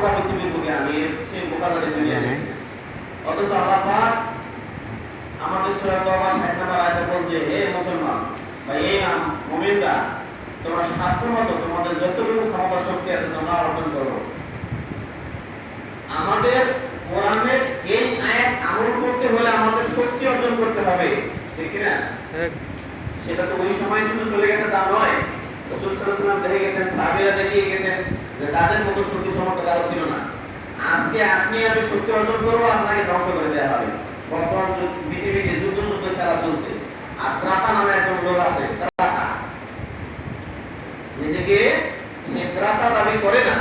বোকা পৃথিবীর বুকে, আমি সেই বোকা তাদের দুনিয়া নেই। অথচ আল্লাহ পাক আমাদের সূরা তওবা 60 নম্বর আয়াতে বলছে, হে মুসলমান বা হে মুমিনরা, তোমরা সাধ্যমতো তোমাদের যতটুকু ক্ষমতা শক্তি আছে তোমরা অর্জন করো। আমাদের কোরআনের এই আয়াত আমল করতে হলে আমাদের শক্তি অর্জন করতে হবে, ঠিক কি না? সেটা তো ওই সময় শুধু চলে গেছে তা নয়। রাসূল সাল্লাল্লাহু আলাইহি ওয়াসাল্লাম দেখে গেছেন, সাহাবীরা দেখিয়ে গেছেন যে তাদের মতো শক্তি সামর্থ্য কারো ছিল না। আজকে আপনি আমি শক্তি অর্জন করবো, আপনাকে ধ্বংস করে দেওয়া হবে। বর্তমান পৃথিবীতে যুদ্ধ খেলা চলছে, আর ত্রাতা নামে একজন লোক আছে, ত্রাতা নিজেকে সে ত্রাতা দাবি করে না,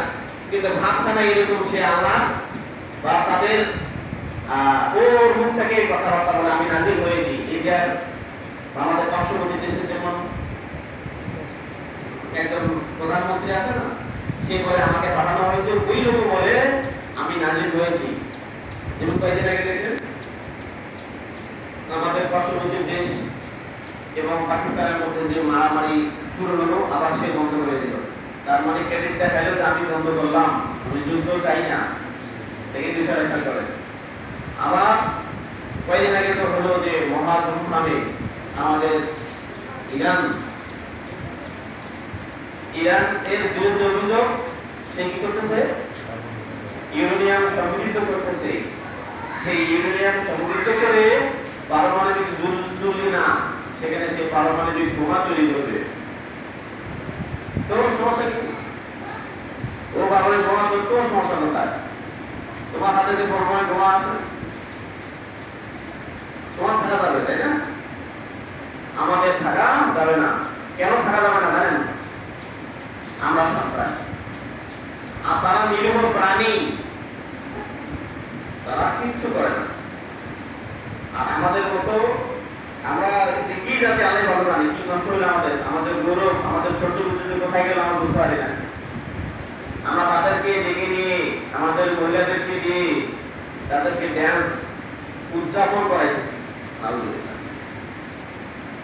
কিন্তু ভাবখানা এরকম সে আল্লাহ বা তাদের ওর মুখ থেকে কথাবার্তা বলে আমি নাজিল হয়েছি। ইন্ডিয়ার আমাদের পার্শ্ববর্তী দেশের যেমন একজন প্রধানমন্ত্রী আছে না, সে বলে আমাকে পাঠানো হয়েছে, ওই লোক বলে আমি নাজিল হয়েছি। যেমন কয়েকদিন আগে দেখলেন আমাদের পার্শ্ববর্তী দেশ এবং পাকিস্তানের মধ্যে যে মারামারি শুরু হলো, আবার সে বন্ধ করে দিল। তার মানে ক্রেডিট দেখাইলো যে আমি বন্ধ করলাম, আমি যুদ্ধ চাই না। দেখে বিষয় রেখা করে। আবার কয়েকদিন আগে তো হলো যে মহাধূমধামে আমাদের ইরান এর বিরুদ্ধে অভিযোগ, সে কি করতেছে? ইউরেনিয়াম সংগঠিত করতেছে। সেই ইউরেনিয়াম সংগঠিত করে পারমাণবিক চুল্লি না, সেখানে সে পারমাণবিক বোমা তৈরি করবে। তো সমস্যা কি? ও পারমাণবিক বোমা করতেও সমস্যা কোথায়? তোমার হাতে যে পারমাণবিক বোমা আছে তোমার থাকা যাবে, তাই না? আমাদের থাকা যাবে না। কেন থাকা যাবে না জানেন? আমরা সন্ত্রাসী, আর তারা নিরীহ প্রাণী, তারা কিচ্ছু করে না। আর আমাদের মতো আমরা কি যাতে আল্লাহ ভালো জানি কি নষ্ট হলে আমাদের গৌরব, আমাদের সহ্য বুঝতে কোথায় গেল আমরা বুঝতে পারি না। আমরা তাদেরকে ডেকে নিয়ে, আমাদের মহিলাদেরকে দিয়ে তাদেরকে ড্যান্স উদযাপন করাইতেছি। আলহামদুলিল্লাহ,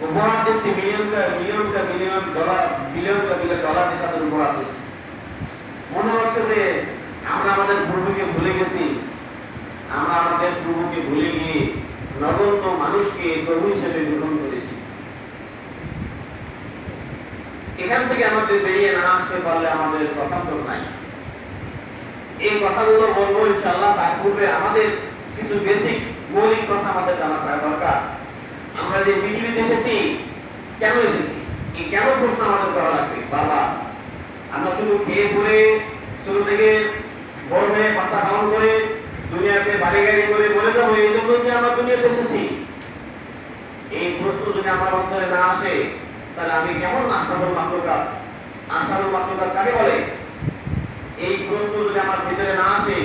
উপহার দিচ্ছি মিলিয়ন ডলার, বিলিয়ন ডলার দিয়ে তাদের উপহার দিচ্ছি। মনে হচ্ছে যে আমরা আমাদের পূর্বকে ভুলে গেছি। আমরা আমাদের প্রভুকে ভুলে গিয়ে নগণ্য মানুষকে প্রভু হিসেবে গ্রহণ করেছি। এখান থেকে আমাদের বেরিয়ে না আসতে পারলে আমাদের পক্ষান্তর নাই। এই কথাগুলো বলবো ইনশাআল্লাহ। তার পূর্বে আমাদের কিছু বেসিক মৌলিক কথা আমাদের জানা থাকা দরকার। আমরা যে পৃথিবীতে এসেছি, কেন এসেছি, এই কেন প্রশ্ন আমাদের করা লাগবে বারবার। আমরা শুধু খেয়ে পড়ে শুরু থেকে বড় হয়ে বাচ্চা পালন করে দুনিয়াতে বাড়ি গাড়ি করে বলে যাবো এই জন্য কি আমরা দুনিয়াতে এসেছি? এই প্রশ্ন যদি আমার অন্তরে না আসে, তাহলে আমি কেমন আশরাফুল মাখলুকাত? আশরাফুল মাখলুকাত কাকে বলে? এই প্রশ্ন যদি আমার ভিতরে না আসে,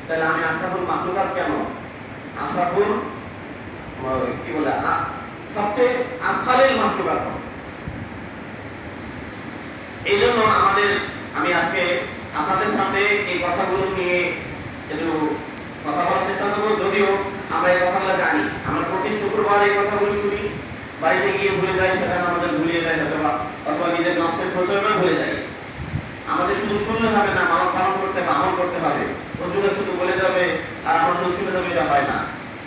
তাহলে আমি আশরাফুল মাখলুকাত কেন? আশরাফুল কি বলে, সবচেয়ে আসফালিল মাখলুকাত। এই জন্য আমি আজকে আপনাদের সামনে এই কথাগুলো নিয়ে একটু কথা বলার চেষ্টা করবো। যদিও আমরা এই কথাগুলো জানি, আমরা প্রতি শুক্রবার এই কথাগুলো শুনি, বাড়িতে গিয়ে ভুলে যাই, সেখানে আমাদের ভুলিয়ে যায় অথবা নিজের নকশের প্রচলন ভুলে যাই। আমাদের শুধু শুনলে হবে না, মানুষ পালন করতে হবে, আমল করতে হবে। প্রচুর শুধু বলে যাবে আর আমরা শুধু শুনে যাবে, এটা হয় না।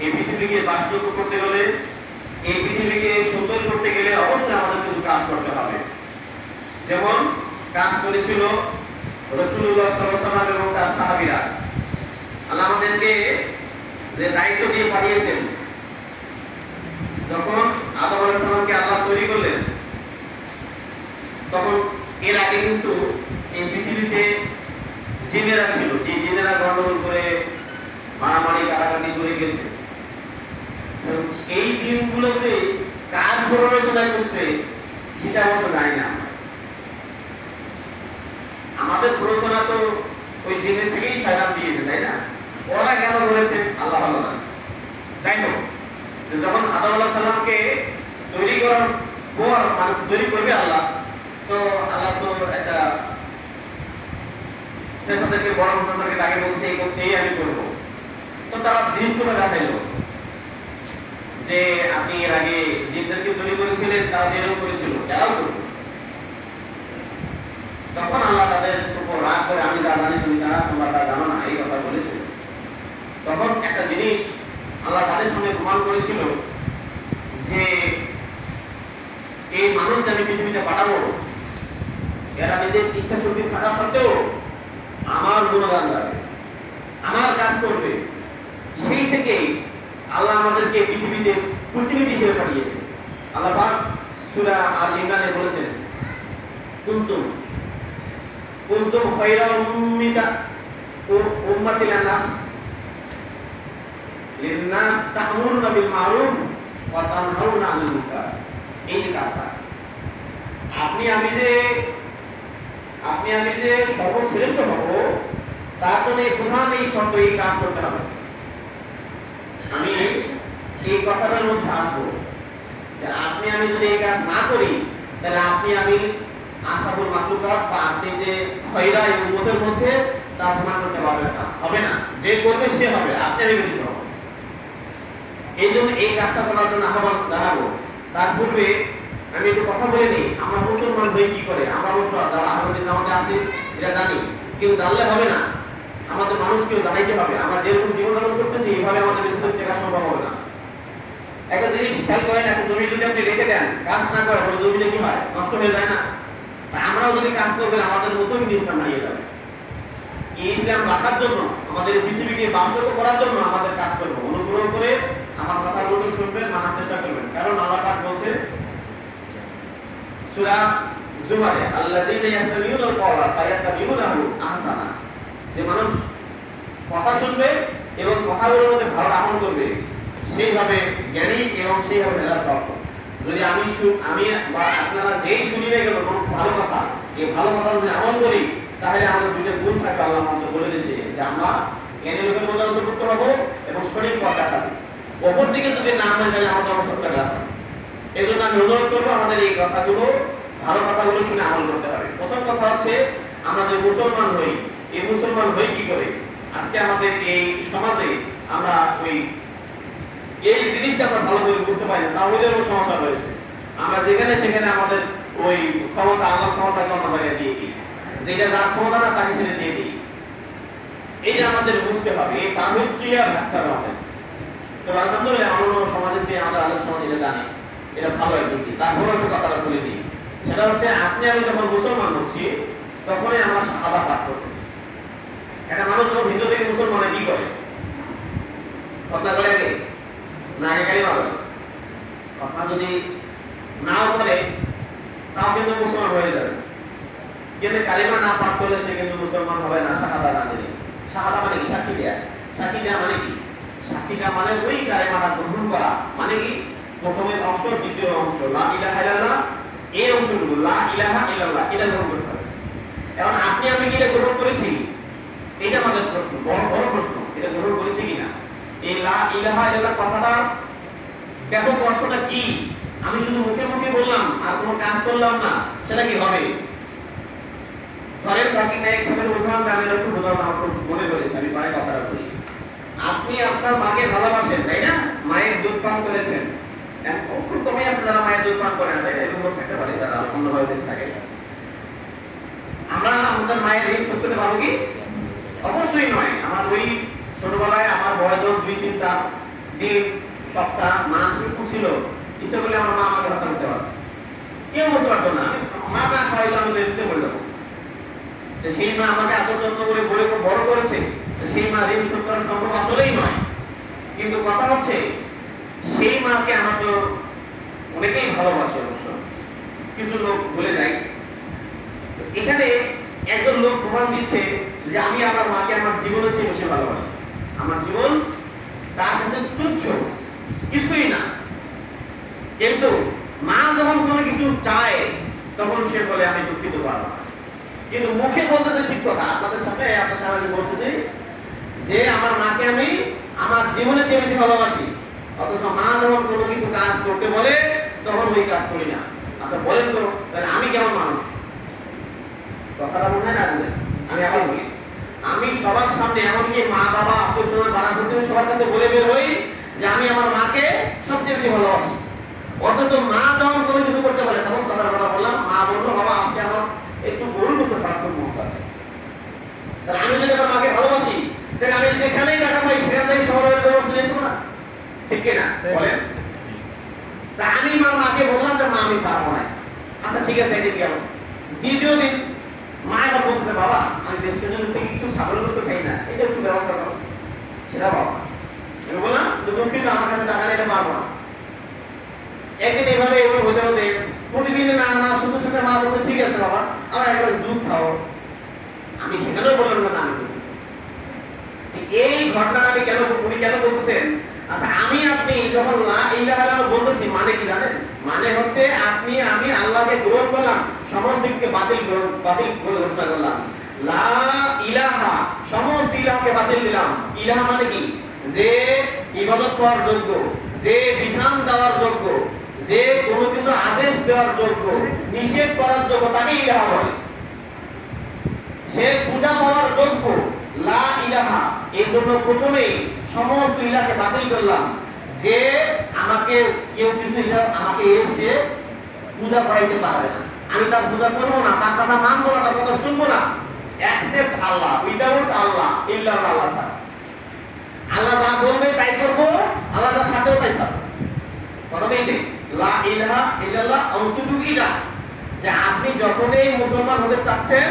এই পৃথিবীকে বাস্তব করতে গেলে, এই পৃথিবীকে সুন্দর করতে গেলে অবশ্যই আমাদের কিছু কাজ করতে হবে। যেমন কাজ করেছিল রাসূলুল্লাহ সাল্লাল্লাহু আলাইহি ওয়াসাল্লাম এবং তার সাহাবীরা। আল্লাহ আমাদেরকে যে দায়িত্ব দিয়ে পাঠিয়েছেন, যখন আদম আলাইহিস সালামকে আল্লাহ তৈরি করলেন, তখন এর আগে কিন্তু এই পৃথিবীতে জিনেরা ছিল, যে জিনেরা গন্ডগোল করে মারামারি কাটাকাটি করে গেছে। এই জিনগুলো যে কার প্ররোচনা করছে সেটা অবশ্য জানি না। আমাদের প্ররোচনা তো ওই জিনের থেকেই শয়তান দিয়েছে, তাই না? ওরা কেন বলেছে আল্লাহ ভালো জানে। যাই হোক, যখন আদম আলাইহিস সালামকে তৈরি করার পর মানে তৈরি করবে আল্লাহ, তো আল্লাহ তো একটা তাদেরকে বড় তাদেরকে ডাকে বলছে এই আমি করবো। তো তারা দৃষ্টতা দেখাইল যে আপনি এর আগে জিনদেরকে তৈরি করেছিলেন, তারা যেরকম করেছিল এরাও করবে। তখন আল্লাহ তাদের উপর রাগ করে, আমি যা জানি তোমরা তা জানো না, বলেছিল যে এই মানুষ যে আমি পৃথিবীতে পাঠাবো এরা নিজের ইচ্ছা শক্তি থাকা সত্ত্বেও আমার গুণগান গাবে, আমার কাজ করবে। সেই থেকেই আল্লাহ আমাদেরকে পৃথিবীতে প্রতিনিধি হিসেবে পাঠিয়েছে। আল্লাহ পাক সূরা আল ইমরানে বলেছেন, কুনতুম খায়রা উম্মাতিন লিন-নাস তা'মুরুনা বিল মা'রুফ ওয়া তানহাউনা আনিল মুনকার। এই যে কাজটা আপনি আমি যে সর্বশ্রেষ্ঠ হব, তার জন্য প্রধান এই শর্ত, এই কাজ করতে হবে। আমি এই কথাটার মধ্যে আসবো যে আপনি আমি যদি এই কাজ না করি, তাহলে আপনি আমি আশরাফুল মাখলুকাত বা আপনি যে খয়রা এই উম্মতের মধ্যে তা প্রমাণ করতে পারবেন না, হবে না। যে করবে সে হবে, আপনি আমি ব্যতীত হবে। এই জন্য এই কাজটা করার জন্য আহ্বান জানাবো। তার পূর্বে আমি একটু কথা বলে নিই, আমরা মুসলমান হয়ে কি করে। আমরা অবশ্য যারা আহলে জামাতে আছি এটা জানি, কেউ জানলে হবে না, আমাদের মানুষকেও জানাইতে হবে। আমরা যেরকম জীবনযাপন করতেছি এইভাবে আমাদের বেশি দূর চেকা সম্ভব হবে না। একটা জিনিস খেয়াল করেন, একটা জমি যদি আপনি রেখে দেন, কাজ না করেন, ওই জমিটা কি হয়? নষ্ট হয়ে যায় না? আমরাও যদি কাজ করবেন আমাদের মতন ইসলাম হারিয়ে যাবে। এই ইসলাম রাখার জন্য, আমাদের পৃথিবীকে বাস্তব করার জন্য আমাদের কাজ করবো। অনুগ্রহ করে আমার কথাগুলো শুনবেন, মানার চেষ্টা করবেন। কারণ আল্লাহ পাক বলছে সূরা জুমারে, আল্লাযীনা ইয়াসতামিউনাল কওলা ফায়াত্তাবিউনাহু আহসানা, যে মানুষ কথা শুনবে এবং কথাগুলোর মধ্যে ভালো আমল করবে, সেইভাবে জ্ঞানী এবং সেইভাবে হেদায়েত প্রাপ্ত। যদি আমি বা আপনারা যেই শুনিয়ে গেল কোনো ভালো কথা, এই ভালো কথা যদি আমল করি, তাহলে আমাদের দুইটা গুণ থাকবে। আল্লাহ আমাদের বলে দিয়েছে যে আমরা জ্ঞানী লোকের মধ্যে অন্তর্ভুক্ত হব এবং সঠিক পথ দেখাবো। অপর দিকে যদি না আমরা তাহলে আমাদের অবস্থা খারাপ। এই জন্য আমি অনুরোধ করবো আমাদের এই কথাগুলো, ভালো কথাগুলো শুনে আমল করতে হবে। প্রথম কথা হচ্ছে, আমরা যে মুসলমান হই, এই মুসলমান হই কি করে? আজকে আমাদের এই সমাজে আমরা এই জিনিসটা আমরা ভালো করে বুঝতে পারি না, তাহলে সমস্যা রয়েছে। আমরা যেখানে সেখানে আমাদের ওই ক্ষমতা, আল্লাহর ক্ষমতাকে অন্য জায়গায় দিয়ে দিই, যেটা যার ক্ষমতা না তাকে সেটা দিয়ে দিই। এইটা আমাদের বুঝতে হবে, এই তাহিদ ক্লিয়ার রাখতে হবে আমাদের। তো আলহামদুলিল্লাহ আমাদের সমাজে যে আমাদের আলোর সমাজ এটা জানে, এটা ভালো একদিক। তারপরে একটু কথাটা বলে দিই, সেটা হচ্ছে আপনি আমি যখন মুসলমান হচ্ছি তখনই আমরা শাহাদাত পাঠ করতেছি। একটা মানুষ যখন হিন্দু থেকে মুসলমানে কি করে? কথা বলে আগে না, আগে কালিমা বলে। কথা যদি নাও করে তাও কিন্তু মুসলমান হয়ে যাবে, কিন্তু কালিমা না পাঠ করলে সে কিন্তু মুসলমান হবে না, শাহাদা না দিলে। শাহাদা মানে কি? সাক্ষী দেয়া। সাক্ষী দেয়া মানে কি? সাক্ষী দেয়া মানে ওই কালিমাটা গ্রহণ করা। মানে কি? প্রথমের অংশ, দ্বিতীয় অংশ লা ইলাহা ইল্লাল্লাহ, এই অংশগুলো লা ইলাহা ইল্লাল্লাহ এটা গ্রহণ করতে হবে। এখন আপনি আমি কি এটা গ্রহণ করেছি? এটা আমাদের প্রশ্ন, বড় প্রশ্ন। এটা গ্রহণ করেছি কিনা? এই লা ইলাহা ইল্লাল্লাহ কথাটা ব্যাপক অর্থটা কি? আমি শুধু মুখে মুখে বললাম আর কোনো কাজ করলাম না, সেটা কি হবে? ধরেন জাকির নায়েক সাহেবের উদাহরণ আমি একটু উদাহরণ আমার মনে পড়েছে, আমি প্রায় কথাটা বলি। আপনি আপনার মাকে ভালোবাসেন, তাই না? মায়ের দুধ পান করেছেন। খুব কমই আছে যারা মায়ের দুধ পান করে না, তাই না? এরকম থাকতে পারে যারা অন্যভাবে বেঁচে থাকে। আমরা আমাদের মায়ের ঋণ শোধ করতে পারবো কি? অবশ্যই নয়। আমার ওই ছোটবেলায় আমার বয়স 2, 3, 4 দিন, সপ্তাহ, মাস একটু ছিল, ইচ্ছা করলে আমার মা আমাকে হত্যা করতে পারত, কেউ বুঝতে পারতো না। মা না খাওয়াইলে আমি এমনিতে বলে দেবো। সেই মা আমাকে আদর যত্ন করে বড় করেছে, সেই মা ঋণ শোধ করা সম্ভব আসলেই নয়। কিন্তু কথা হচ্ছে সেই মাকে আমার তো অনেকেই ভালোবাসে, অবশ্য কিছু লোক ভুলে যায়। এখানে একজন লোক প্রমাণ দিচ্ছে যে আমি আমার মাকে আমার জীবনের চেয়ে বেশি ভালোবাসি। আমার জীবন তার কাছে তুচ্ছ, কিছুই না। কিন্তু মা যখন কোনো কিছু চায় তখন সে বলে আমি দুঃখিত পারবো না। কিন্তু মুখে বলতেছে ঠিক কথা, আপনাদের সামনে আপনার সামনে বলতেছে যে আমার মাকে আমি আমার জীবনের চেয়ে বেশি ভালোবাসি, অথচ মা যখন কোনো কিছু কাজ করতে বলে তখন ওই কাজ করি না। আচ্ছা বলেন তো, তাহলে আমি কেমন মানুষ? কথাটা মনে হয় না? আমি আবার বলি, আমি সবার সামনে, এমনকি মা বাবা আত্মীয় স্বজন পাড়া প্রতিবেশী সবার কাছে বলে বের হই যে আমি আমার মাকে সবচেয়ে বেশি ভালোবাসি, অথচ মা যখন কোনো কিছু করতে বলে, সাপোজ কথার কথা বললাম, মা বললো বাবা আজকে আমার একটু গরুর গোশত খাওয়ার খুব মন চাচ্ছে, তাহলে আমি যদি আমার মাকে ভালোবাসি, তাহলে আমি যেখানেই টাকা পাই সেখান থেকে শহরের ব্যবস্থা নিয়ে আসবো না? ঠিক কিনা বলেন? তা আমি আমার মাকে বললাম যে মা আমি পারবো না। আচ্ছা ঠিক আছে, এদিন গেল। দ্বিতীয় দিন মা এবার বলছে বাবা আমি বেশ কিছুদিন থেকে কিছু ছাগলের গোশত খাই না, এটা একটু ব্যবস্থা করো। সেটা বাবা আমি বললাম যে দুঃখিত, আমার কাছে টাকা নিতে পারবো না। একদিন এইভাবে হতে হতে প্রতিদিন না না শুধু শুধু মা বলতো ঠিক আছে বাবা আমার এক গ্লাস দুধ খাও। আমি সেখানেও বললাম না আমি এই ঘটনাটা আমি কেন উনি কেন বলতেছেন? আচ্ছা আমি আপনি যখন লা ইলাহা ইল্লাল্লাহ বলতেছি মানে কি জানেন? মানে হচ্ছে আপনি আমি আল্লাহকে গ্রহণ করলাম, সমস্ত দিককে বাতিল করে ঘোষণা করলাম। লা ইলাহা সমস্ত ইলাহকে বাতিল দিলাম। ইলাহা মানে কি? যে ইবাদত করার যোগ্য, যে বিধান দেওয়ার যোগ্য, যে কোনো কিছু আদেশ দেওয়ার যোগ্য, নিষেধ করার যোগ্য তাকে ইলাহা বলে। সে পূজা পাওয়ার যোগ্য লা ইলাহা। এই জন্য প্রথমেই সমস্ত ইলাহকে বাতিল করলাম। যে আমাকে কেউ কিছু আমাকে এসে পূজা করাইতে পারবে না, আমি তার পূজা করবো না, তার কথা মানবো না, তার কথা শুনবো না। অ্যাকসেপ্ট আল্লাহ, উইদাউট আল্লাহ, ইল্লা আল্লাহ ছাড়া। আল্লাহ যা বলবে তাই করব, আল্লাহ যা ছাড়বেও তাই ছাড়বো। কথা নেই লা ইলাহা ইল্লাল্লাহ অংশটুকু এটা যে আপনি যখনই মুসলমান হতে চাচ্ছেন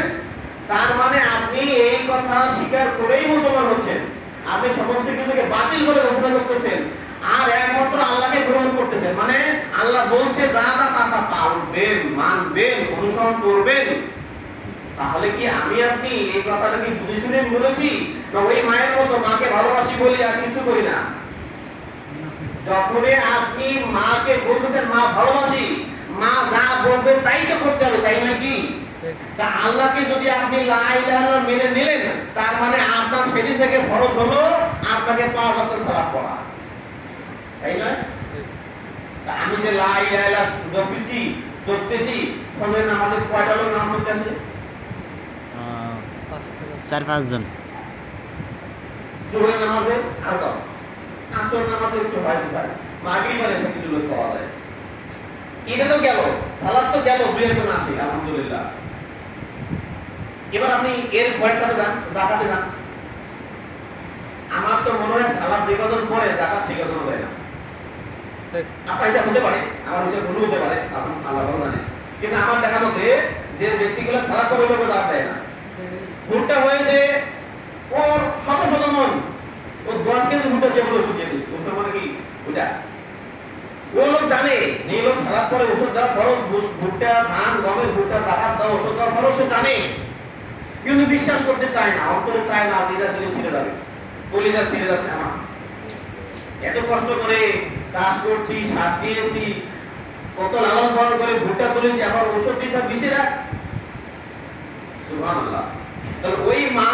তার মানে আপনি এই কথা স্বীকার করেই মুসলমান হচ্ছেন। আপনি সমস্ত কিছুকে বাতিল করে ঘোষণা করতেছেন আর একমাত্র আল্লাহকে গ্রহণ করতেছেন। মানে আল্লাহ বলছে যা যা তা পালবেন, মানবেন, অনুসরণ করবেন। তাহলে কি আমি আপনি এই কথাটা কি বুঝে শুনে বলেছি, না ওই মায়ের মতো মাকে ভালোবাসি বলি আর কিছু করি না? যখনই আপনি মাকে বলতেছেন মা ভালোবাসি, মা যা বলবে তাই তো করতে হবে, তাই নাকি? তা আল্লাহকে যদি আপনি লা ইলাহা ইল্লাল্লাহ মেনে নিলেন তার মানে আপনার সেদিন থেকে ফরজ হলো আপনাকে 5 ওয়াক্ত সালাত পড়া, তাই নয়? তা আমি যে লা ইলাহা ইল্লাল্লাহ জপতেছি ফজরের নামাজে কয়টা লোক নামাজ পড়তে আসে? 4-5 জন। জোহরের নামাজে আর কম, আসরের নামাজে একটু হয়, মাগরিবের এসে কিছু লোক পাওয়া যায়। এটা তো গেল, সালাত তো গেল, দুই একজন আসে আলহামদুলিল্লাহ। এবার আপনি এর পরেরটাতে যান, যাকাতে যান। আমার তো মনে হয় সালাত যে কজন পড়ে যাকাত সে কজন দেয় না। আপনার এটা হতে পারে, আমার নিচে ভুল হতে পারে, আপনি আল্লাহ ভালো জানেন। কিন্তু আমার দেখা মতে যে ব্যক্তিগুলো সালাত করে লোক যাকাত দেয় না, ভুলটা হয়েছে ওর শত শত মন, ও 10 কেজি ভুট্টা দিয়ে বলে ওষুধ দিয়ে দিচ্ছে। ওষুধ মানে কি ওইটা? ও লোক জানে যে লোক সালাত করে ওষুধ দেওয়া ফরজ, ভুট্টা ধান গমের ভুট্টা জাকাত দেওয়া ওষুধ দেওয়া ফরজ, সে জানে কিন্তু বিশ্বাস করতে চায় না, অন্তরে চায় না যে এটা দিলে ছিঁড়ে যাবে, কলিজা ছিঁড়ে যাচ্ছে আমার। এত কষ্ট করে চাষ করছি, সার দিয়েছি, কত লালন পালন করে ভুট্টা তুলেছি, আবার ওষুধ দিতে বিষেরা। সুবহানাল্লাহ। তাহলে ওই মা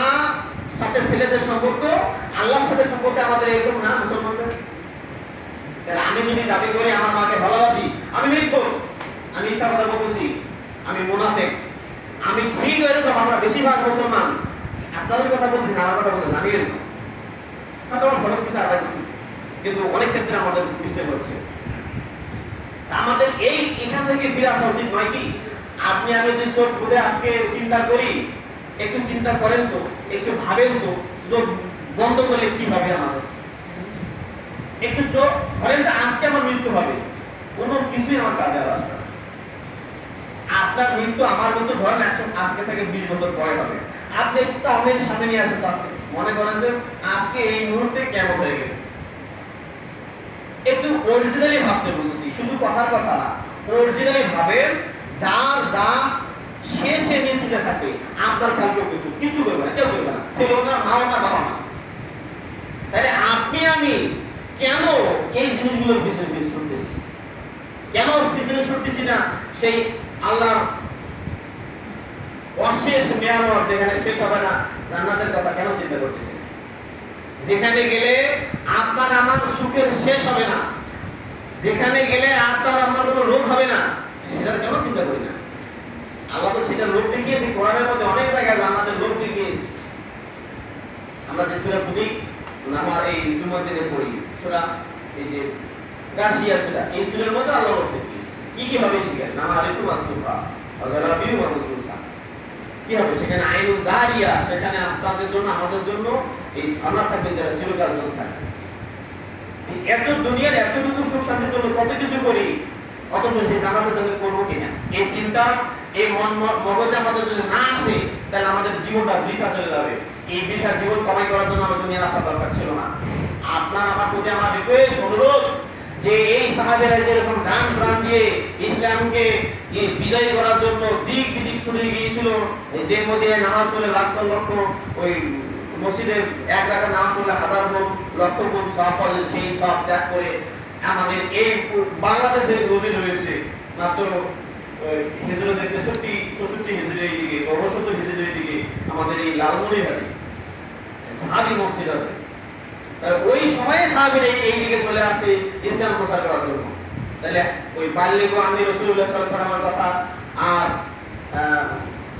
সাথে ছেলেদের সম্পর্ক আল্লাহর সাথে সম্পর্ক আমাদের এরকম না মুসলমানদের? তাহলে আমি যদি দাবি করি আমার মাকে ভালোবাসি, আমি মিথ্যুক, আমি মিথ্যা কথা বলছি, আমি মুনাফিক, আমি ঠিক এরকম। আমরা বেশিরভাগ মুসলমান আপনাদের কথা বলছি না, আমার কথা বলছেন, আমি এরকম হয়তো আমার খরচ কিছু আদায় করি, কিন্তু অনেক ক্ষেত্রে আমাদের মিস্টেক হচ্ছে। আমাদের এখান থেকে ফিরে আসা উচিত নয় কি? আপনি আমি যদি চোখ খুলে আজকে চিন্তা করি, একটু চিন্তা করেন তো, একটু ভাবেন তো, চোখ বন্ধ করলে কি হবে আমাদের? একটু চোখ ধরেন যে আজকে আমার মৃত্যু হবে, কোনো কিছুই আমার কাজে আসবে না। আপনার মৃত্যু আমার মৃত্যু ধরেন আজকে থেকে 20 বছর পরে হবে। আপনি একটু আপনার সামনে নিয়ে আসেন তো, আজকে মনে করেন যে আজকে এই মুহূর্তে কেমন হয়ে গেছে। একটু অরিজিনালি ভাবতে বলছি, শুধু কথার কথা না, অরিজিনালি ভাবেন। যার যা সে নিয়ে চিন্তা থাকবে, আপনার খেয়াল কেউ কিছু করবে না, কেউ করবে না, ছেলেও না, মাও না, বাবা না। তাহলে আপনি আমি কেন এই জিনিসগুলোর পিছনে ছুটতেছি? কেন পিছনে ছুটতেছি না সেই আল্লাহর অশেষ নিয়ামত যেখানে শেষ হবে না, জান্নাতের কথা কেন চিন্তা করতেছি? যেখানে গেলে আপনার আমার সুখের শেষ হবে না, যেখানে গেলে আপনার আমার কোনো রোগ হবে না, সেটার কেন চিন্তা করি না? আল্লাহ তো সেটা লোক দেখিয়েছি, কোরআনের মধ্যে অনেক জায়গায় জান্নাতের লোক দেখিয়েছি। আমরা যে সূরা বুঝি আমার এই জুমার দিনে পড়ি, সূরা এই যে গাশিয়া সূরা, এই সূরার মধ্যে আল্লাহ লোক দেখিয়েছে কি কি হবে সেখানে। নামা আলাইকুম আসফা আযারাবিউ ওয়া রাসূলসা, কি হবে সেখানে? আইনুল জারিয়া, সেখানে আপনাদের জন্য আমাদের জন্য এই ঝর্ণা থাকবে, যারা চিরকাল চলতে থাকবে। এত দুনিয়ার এতটুকু সুখ শান্তির জন্য কত কিছু করি, অথচ সেই জান্নাতের জন্য করবো কিনা এই চিন্তা, এই মগজে আমাদের যদি না আসে, তাহলে আমাদের জীবনটা বৃথা চলে যাবে। এই বৃথা জীবন কামাই করার জন্য আমার দুনিয়া আসা দরকার ছিল না। আপনার আমার প্রতি আমার রিকোয়েস্ট, অনুরোধ, যে এই সাহাবীরা যেরকম জান প্রাণ দিয়ে ইসলামকে বিজয়ী করার জন্য দিক বিদিক ছুটে গিয়েছিল, যে মদিনায় নামাজ পড়লে লক্ষ লক্ষ, ওই মসজিদে এক রাকাত নামাজ পড়লে হাজার গুণ লক্ষ গুণ সওয়াব পাওয়া যায়, সেই সওয়াব ত্যাগ করে আমাদের এই বাংলাদেশে নজির রয়েছে মাত্র হিজরতের 64 হিজরির দিকে, 69 হিজরির দিকে আমাদের এই লালমনিরহাটে সাহাবী মসজিদ আছে। ওই সময়ে সাহাবীরা এই দিকে চলে আসে ইসলাম প্রচার করার জন্য। তাহলে ওই বাল্যগো আমি রাসূলুল্লাহ সাল্লাল্লাহু আলাইহি ওয়াসাল্লামের কথা, আর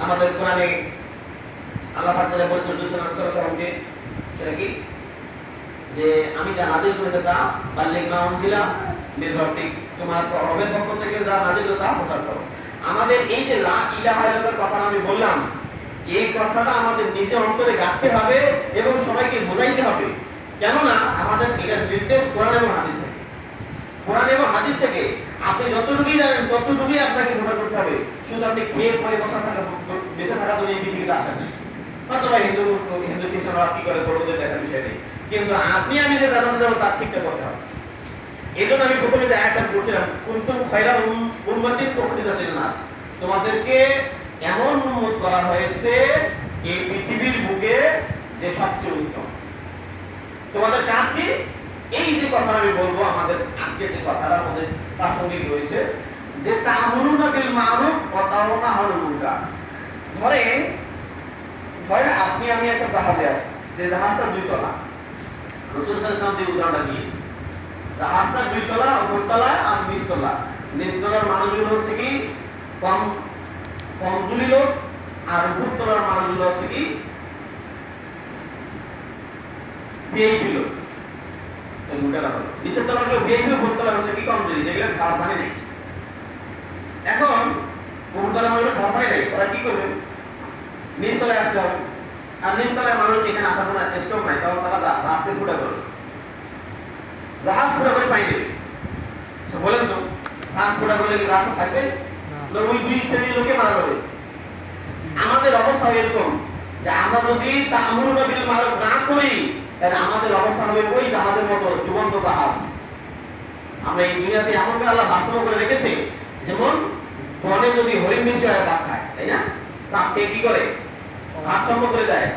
আমাদের কোরআনে আল্লাহ পাক যেটা বলেছেন রাসূল সাল্লাল্লাহু আলাইহি ওয়াসাল্লামকে, সেটা কি, যে আমি যা নাযিল করেছি তা বাল্যিগ মা উনজিলা মির রাব্বিক, তোমার রবের পক্ষ থেকে যা নাযিল তা প্রচার করো। আমাদের এই যে লা ইলাহা ইল্লাল্লাহর কথা আমি বললাম, এই কথাটা আমাদের নিজে অন্তরে গাঁথতে হবে এবং সবাইকে বোঝাইতে হবে। কেননা আমাদের এটা নির্দেশ কোরআন এবং হাদিস থেকে। কোরআন এবং হাদিস থেকে আপনি যতটুকুই জানেন ততটুকুই আপনাকে প্রচার করতে হবে। শুধু আপনি খেয়ে পরে বসা থাকা, বেঁচে থাকা তো এই পৃথিবীতে আসা নেই। অথবা হিন্দু খ্রিস্টানরা কি করে করবো দেখার বিষয় নেই, কিন্তু আপনি আমি যে জানাতে যাবো তার ঠিকটা করতে হবে। এই জন্য আমি প্রথমে যে আয়াতটা পড়ছিলাম, কুনতুম খায়রা উম্মাতিন উখরিজাত লিন-নাস, তোমাদেরকে এমন উম্মত করা হয়েছে এই পৃথিবীর বুকে যে সবচেয়ে উত্তম। তোমাদের কাজ কি? এই যে কথা আমি বলবো, আমাদের আজকে যে কথাটা আমাদের প্রাসঙ্গিক রয়েছে, যে তা'মুরুনা বিল মা'রুফ ওয়া তানহাউনা আনিল মুনকার। ধরেন আপনি আমি একটা জাহাজে আছি, যে জাহাজটা 2 তলা। রাসূল সাল্লাল্লাহু আলাইহি ওয়াসাল্লাম যে উদাহরণটা দিয়েছে, জাহাজটা 2 তলা, উপর তলা আর নিচ তলা। নিচ তলার মানুষগুলো হচ্ছে কি কমজুরি লোক, আর উপর তলার মানুষগুলো হচ্ছে কি ভিআইপি লোক। নিচের তলা হলো ভিআইপি, উপর তলা হচ্ছে কি কমজুরি, যেগুলো খাওয়ার পানি নেই। এখন উপর তলা মানুষগুলো খাওয়ার পানি নেই, ওরা কি করবে? নিচ তলায় আসতে হবে। আর নিচ তলায় মানুষ এখানে আসার কোনো স্টোভ নাই, তখন তারা রাস্তে ফুটা করবে, জাহাজ ফুটা করে পানি দেবে। বলেন তো, জাহাজ ফুটা করলে কি জাহাজ থাকবে? ওই 2 শ্রেণীর লোকে মারা যাবে। আমাদের অবস্থা এরকম যে আমরা যদি তা'মুরুনা বিল মা'রুফ না করি, তাহলে আমাদের অবস্থা হবে ওই জাহাজের মতো, ডুবন্ত জাহাজ। আমরা এই দুনিয়াতে এমন করে আল্লাহ ভারসাম্য করে রেখেছে, যেমন বনে যদি হরিণ বেশি হয় ভাত খায়, তাই না? ভাত খেয়ে কি করে? ভারসাম্য করে দেয়।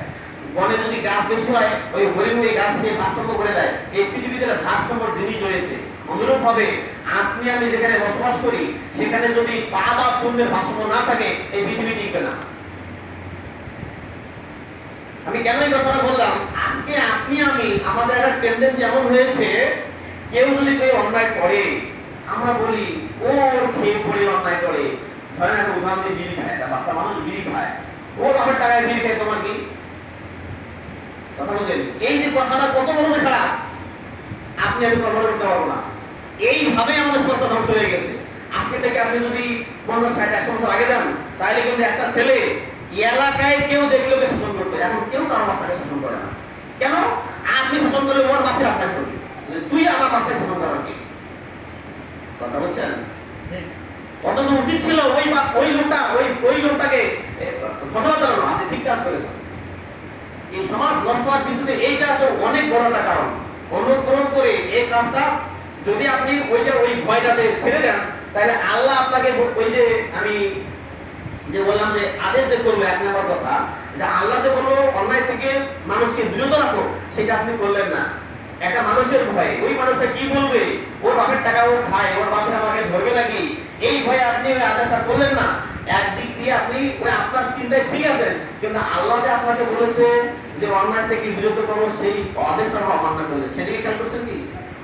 বনে যদি গাছ বেশি হয়, ওই হরিণ ওই গাছ খেয়ে ভারসাম্য করে দেয়। এই পৃথিবীতে ভারসাম্যর জিনিস রয়েছে। অনুরূপ ভাবে আপনি আমি যেখানে বসবাস করি, সেখানে যদি পাপ আর পুণ্যের ভারসাম্য না থাকে, এই পৃথিবী টিকবে না। আমি কেন এই কথাটা বললাম? আজকে আপনি আমি আমাদের একটা টেন্ডেন্সি এমন হয়েছে, কেউ যদি কেউ অন্যায় করে, আমরা বলি ও খেয়ে পড়ে অন্যায় করে। ধরেন একটা উদাহরণ দিয়ে, বিড়ি খায়, একটা বাচ্চা মানুষ বিড়ি খায়, ও বাপের টাকায় বিড়ি খায়, তোমার কি? কথা বলছেন? এই যে কথাটা কত বড় খারাপ, আপনি আমি কল্পনা করতে পারবো না। এইভাবে আমাদের সমাজটা ধ্বংস হয়ে গেছে। আজকে থেকে আপনি যদি 50, 60, 100 বছর আগে যান, তাহলে কিন্তু একটা ছেলে এলাকায় কেউ দেখলেও শাসন করতো, এখন কেউ তার বাচ্চাকে শাসন করে না। কেন? আপনি শাসন করলে ওর বাপের আপনার করবে, তুই আমার বাচ্চাকে শাসন করার কি? কথা বলছেন? অথচ উচিত ছিল ওই লোকটাকে ধন্যবাদ জানানো, আপনি ঠিক কাজ করেছেন। এই সমাজ নষ্ট হওয়ার পিছনে এইটা আছে অনেক বড় একটা কারণ। অনুগ্রহ করে এই কাজটা যদি আপনি ওই ভয়টাতে ছেড়ে দেন, তাহলে আল্লাহ আপনাকে ওই যে আমি যে বললাম যে আদেশ যে করলো, 1 নম্বর কথা, যে আল্লাহ যে বললো অন্যায় থেকে মানুষকে বিরত রাখো, সেটা আপনি করলেন না। একটা মানুষের ভয়, ওই মানুষটা কি বলবে, ওর বাপের টাকা ও খায়, ওর বাপের আমাকে ধরবে নাকি, এই ভয়ে আপনি ওই আদেশটা করলেন না। একদিক দিয়ে আপনি ওই আপনার চিন্তায় ঠিক আছেন, কিন্তু আল্লাহ যে আপনাকে বলেছে যে অন্যায় থেকে বিরত করো, সেই আদেশটা অমান্য করলেন। সেদিকে খেয়াল করছেন কি?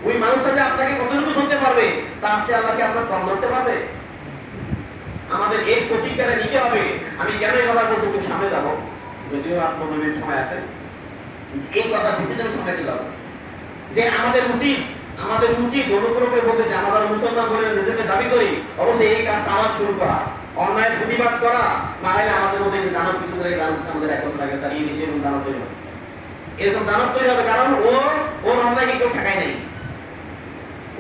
ওই মানুষটা যে আপনাকে কতটুকু ধরতে পারবে, তার চেয়ে আল্লাহকে আপনার কম ধরতে পারবে? আমাদের এই প্রতিজ্ঞাটা নিতে হবে। আমি কেন এই কথা বলছি, একটু সামনে যাবো, যদিও আর 15 মিনিট সময় আছে। এই কথা ভিত্তিতে আমি সামনে যাবো যে আমাদের উচিত অনুগ্রহ করে বলতেছে, আমাদের মুসলমান বলে নিজেকে দাবি করি, অবশ্যই এই কাজটা আবার শুরু করা, অন্যায়ের প্রতিবাদ করা। না হলে আমাদের মধ্যে যে দানব কিছু করে, দানব আমাদের 1 বছর আগে তাড়িয়ে দিয়েছে, এরকম দানব তৈরি হবে। এরকম দানব তৈরি হবে, কারণ ওর অন্যায়কে কেউ ঠেকায় নাই।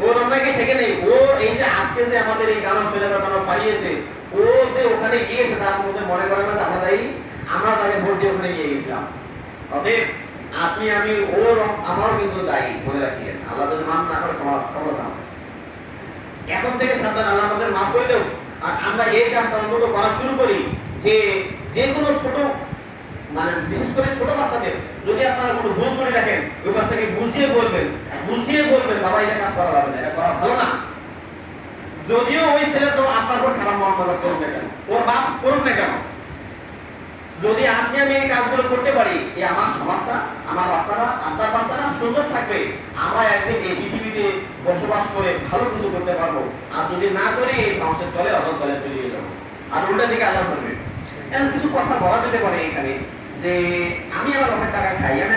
ওর অন্যায়কে থেকে নেই। ও এই যে আজকে যে আমাদের এই গান ছেলে গান পাইয়েছে, ও যে ওখানে গিয়েছে তার মধ্যে মনে করে না যে আমরা দায়ী, আমরা তাকে ভোট দিয়ে ওখানে নিয়ে গেছিলাম। অতএব আপনি আমি ওর আমারও কিন্তু দায়ী, মনে রাখিয়েন। আল্লাহ যদি মাফ না করে ক্ষমা চান। এখন থেকে সাবধান, আল্লাহ আমাদের মাফ করে দেও। আর আমরা এই কাজটা অন্তত করা শুরু করি যে যে কোনো ছোট মানে বিশেষ করে ছোট বাচ্চাদের যদি আপনারা কোনো ভুল করে দেখেন, ওই বাচ্চাকে বুঝিয়ে বলবেন বাবা এটা কাজ করা যাবে না, এটা করা ভালো না। যদিও ওই ছেলে তো আপনার উপর খারাপ মন মেজাজ করুক না কেন, ওর বাপ করুক না কেন, যদি আপনি আমি এই কাজগুলো করতে পারি, এই আমার সমাজটা, আমার বাচ্চারা, আপনার বাচ্চারা সুন্দর থাকবে। আমরা একদিন এই পৃথিবীতে বসবাস করে ভালো কিছু করতে পারবো। আর যদি না করি এই ধ্বংসের তলে অধর তলে তলিয়ে যাবো। আর উল্টা দিকে আল্লাহ করবে। এমন কিছু কথা বলা যেতে পারে এখানে যে আমি আমার অনেক টাকা খাই, আমি